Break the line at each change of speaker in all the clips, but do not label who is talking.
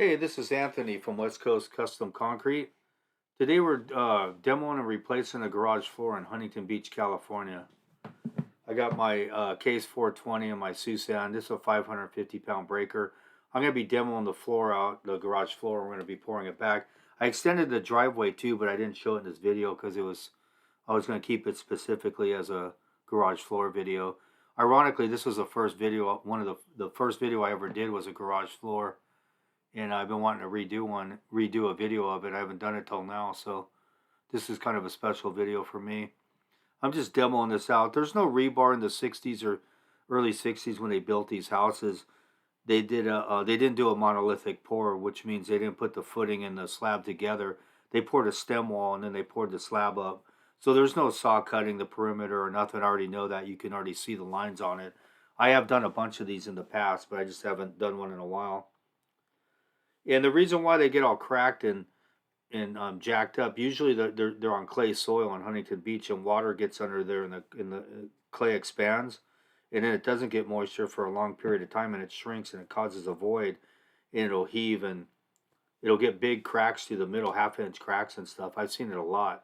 Hey, this is Anthony from West Coast Custom Concrete. Today we're demoing and replacing a garage floor in Huntington Beach, California. I got my Case 420 and my Susan. This is a 550-pound breaker. I'm going to be demoing the floor out, the garage floor. We're going to be pouring it back. I extended the driveway too, but I didn't show it in this video because I was going to keep it specifically as a garage floor video. Ironically, this was the first video, one of the first video I ever did was a garage floor, and I've been wanting to redo a video of it. I haven't done it till now, so this is kind of a special video for me. I'm just demoing this out. There's no rebar in the 60s or early 60s when they built these houses. They didn't do a monolithic pour, which means they didn't put the footing and the slab together. They poured a stem wall and then they poured the slab up. So there's no saw cutting the perimeter or nothing. I already know that. You can already see the lines on it. I have done a bunch of these in the past, but I just haven't done one in a while. And the reason why they get all cracked and jacked up, usually they're on clay soil on Huntington Beach, and water gets under there, and the clay expands, and then it doesn't get moisture for a long period of time, and it shrinks and it causes a void, and it'll heave and it'll get big cracks through the middle, half-inch cracks and stuff. I've seen it a lot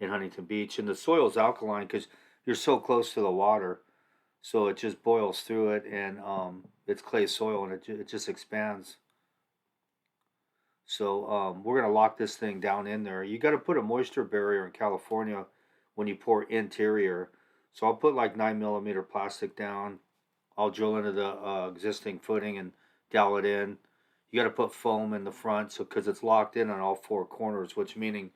in Huntington Beach, and the soil's alkaline because you're so close to the water, so it just boils through it, and it's clay soil, and it just expands. So we're gonna lock this thing down in there. You got to put a moisture barrier in California when you pour interior. So I'll put like 9 millimeter plastic down. I'll drill into the existing footing and dowel it in. You got to put foam in the front, so because it's locked in on all four corners, which meaning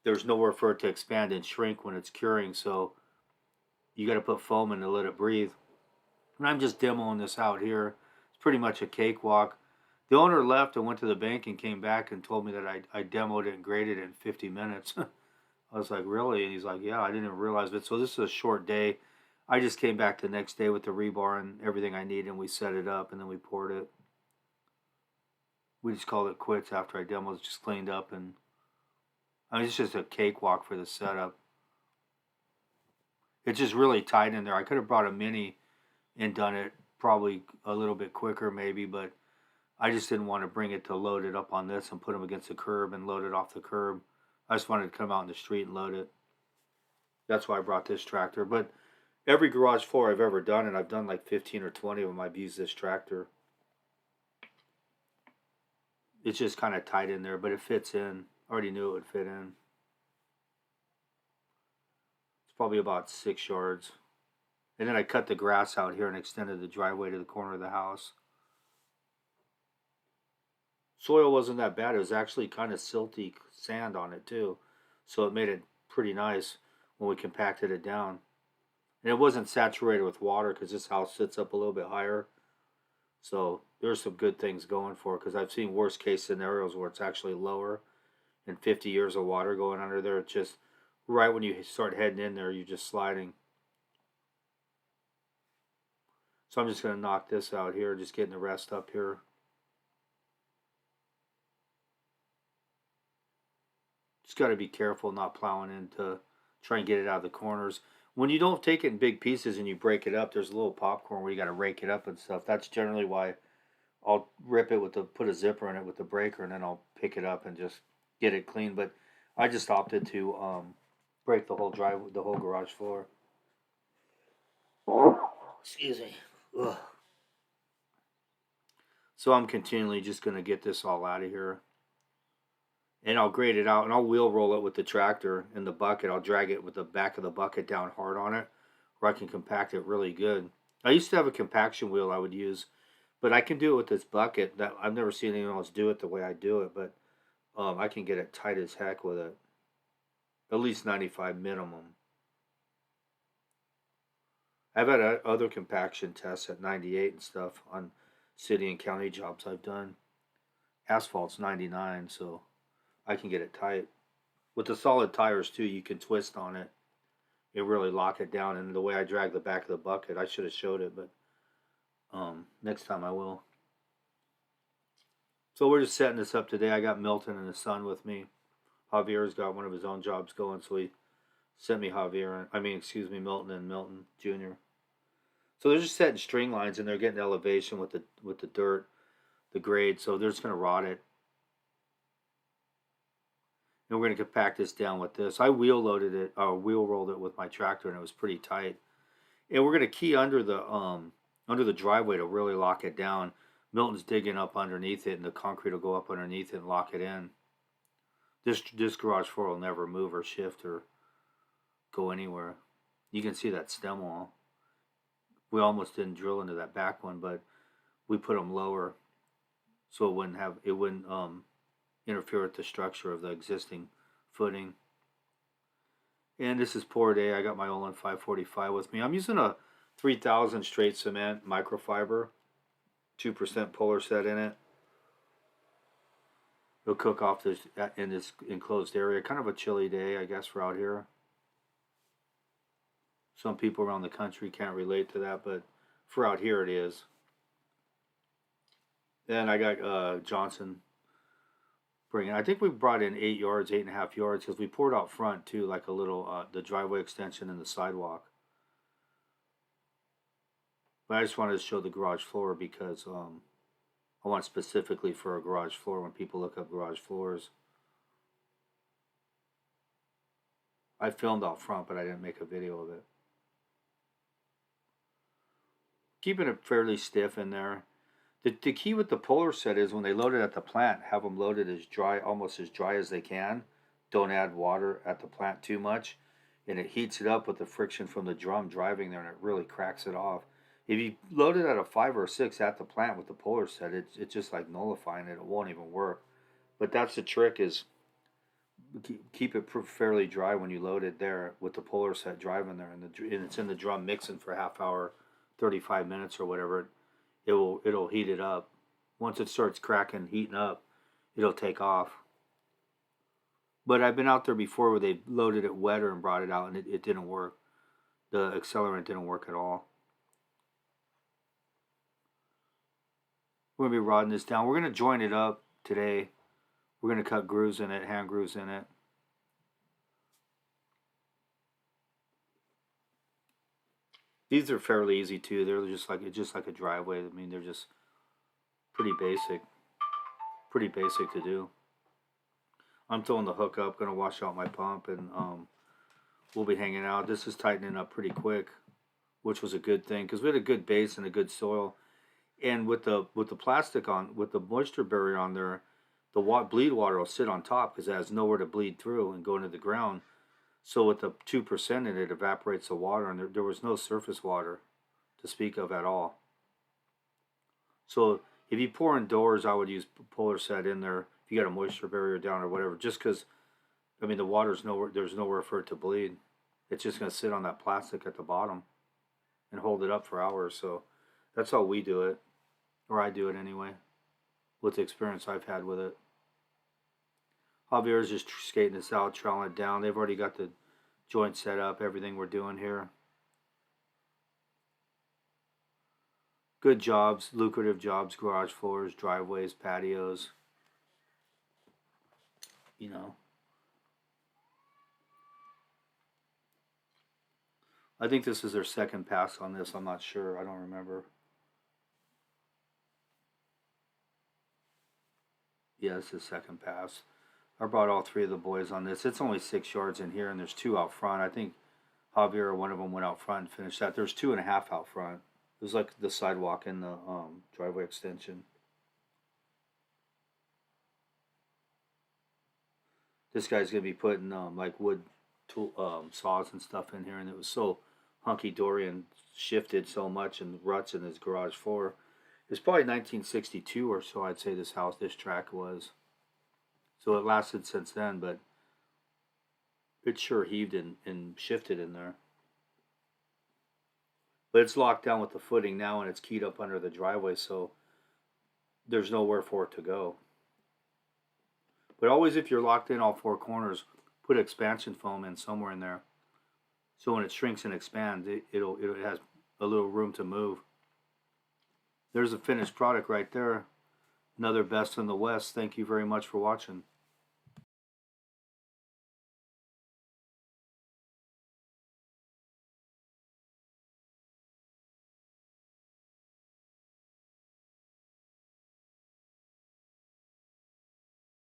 there's nowhere for it to expand and shrink when it's curing. So you got to put foam in to let it breathe. And I'm just demoing this out here. It's pretty much a cakewalk. The owner left and went to the bank and came back and told me that I demoed it and graded it in 50 minutes. I was like, really? And he's like, yeah, I didn't even realize it. So this is a short day. I just came back the next day with the rebar and everything I needed, and we set it up, and then we poured it. We just called it quits after I demoed it, just cleaned up, and I mean, it's just a cakewalk for the setup. It's just really tight in there. I could have brought a mini and done it probably a little bit quicker maybe, but I just didn't want to bring it to load it up on this and put them against the curb and load it off the curb. I just wanted to come out in the street and load it. That's why I brought this tractor. But every garage floor I've ever done, and I've done like 15 or 20 of them, I've used this tractor. It's just kind of tight in there, but it fits in. I already knew it would fit in. It's probably about 6 yards. And then I cut the grass out here and extended the driveway to the corner of the house. Soil wasn't that bad. It was actually kind of silty sand on it too, so it made it pretty nice when we compacted it down. And it wasn't saturated with water because this house sits up a little bit higher, so there's some good things going for it. Because I've seen worst case scenarios where it's actually lower, and 50 years of water going under there. It's just right when you start heading in there, you're just sliding. So I'm just gonna knock this out here, just getting the rest up here. Just got to be careful not plowing into try and get it out of the corners. When you don't take it in big pieces and you break it up, there's a little popcorn where you got to rake it up and stuff. That's generally why I'll rip it with the put a zipper in it with the breaker, and then I'll pick it up and just get it clean. But I just opted to break the whole garage floor. Excuse me. Ugh. So I'm continually just gonna get this all out of here, and I'll grade it out, and I'll wheel roll it with the tractor in the bucket. I'll drag it with the back of the bucket down hard on it, where I can compact it really good. I used to have a compaction wheel I would use, but I can do it with this bucket. That I've never seen anyone else do it the way I do it, but I can get it tight as heck with it. At least 95 minimum. I've had other compaction tests at 98 and stuff on city and county jobs I've done. Asphalt's 99, so I can get it tight. With the solid tires too, you can twist on it. You really lock it down. And the way I drag the back of the bucket, I should have showed it, but next time I will. So we're just setting this up today. I got Milton and his son with me. Javier's got one of his own jobs going, so he sent me Milton and Milton Jr. So they're just setting string lines, and they're getting elevation with the dirt, the grade. So they're just gonna rod it. And we're going to compact this down with this. I wheel loaded it, or wheel rolled it with my tractor, and it was pretty tight. And we're going to key under the driveway to really lock it down. Milton's digging up underneath it, and the concrete will go up underneath it and lock it in. This garage floor will never move or shift or go anywhere. You can see that stem wall. We almost didn't drill into that back one, but we put them lower so it wouldn't interfere with the structure of the existing footing. And this is poor day. I got my Olin 545 with me. I'm using a 3000 straight cement microfiber, 2% polar set in it. It'll cook off in this enclosed area. Kind of a chilly day, I guess, for out here. Some people around the country can't relate to that, but for out here it is. Then I got Johnson bringing. I think we brought in 8 yards, 8.5 yards, because we poured out front too, like a little the driveway extension and the sidewalk. But I just wanted to show the garage floor because I want specifically for a garage floor when people look up garage floors. I filmed out front, but I didn't make a video of it. Keeping it fairly stiff in there. The key with the polar set is when they load it at the plant, have them loaded as dry, almost as dry as they can. Don't add water at the plant too much, and it heats it up with the friction from the drum driving there, and it really cracks it off. If you load it at a 5 or a 6 at the plant with the polar set, it's just like nullifying it. It won't even work. But that's the trick, is keep it fairly dry when you load it there with the polar set driving there, and it's in the drum mixing for a half hour, 35 minutes or whatever. It'll heat it up. Once it starts cracking, heating up, it'll take off. But I've been out there before where they loaded it wetter and brought it out, and it didn't work. The accelerant didn't work at all. We're going to be rodding this down. We're going to join it up today. We're going to cut grooves in it, hand grooves in it. These are fairly easy too. They're just like a driveway. I mean, they're just pretty basic to do. I'm throwing the hook up, going to wash out my pump, and we'll be hanging out. This is tightening up pretty quick, which was a good thing because we had a good base and a good soil. And with the plastic on, with the moisture barrier on there, the bleed water will sit on top because it has nowhere to bleed through and go into the ground. So with the 2% in it, evaporates the water, and there was no surface water to speak of at all. So if you pour indoors, I would use polar set in there. If you got a moisture barrier down or whatever, just because, I mean, the water's nowhere. There's nowhere for it to bleed. It's just gonna sit on that plastic at the bottom and hold it up for hours. So that's how we do it, or I do it anyway, with the experience I've had with it. Javier's just skating this out, troweling it down. They've already got the joint set up, everything we're doing here. Good jobs, lucrative jobs, garage floors, driveways, patios. You know. I think this is their second pass on this. I'm not sure. I don't remember. Yeah, this is second pass. I brought all 3 of the boys on this. It's only 6 yards in here, and there's 2 out front. I think Javier, one of them, went out front and finished that. There's 2.5 out front. It was like the sidewalk and the driveway extension. This guy's gonna be putting like wood tool saws and stuff in here, and it was so hunky dory and shifted so much and ruts in his garage floor. It's probably 1962 or so, I'd say this track was. So it lasted since then, but it sure heaved and shifted in there. But it's locked down with the footing now, and it's keyed up under the driveway, so there's nowhere for it to go. But always, if you're locked in all 4 corners, put expansion foam in somewhere in there. So when it shrinks and expands, it has a little room to move. There's a finished product right there. Another Best in the West. Thank you very much for watching.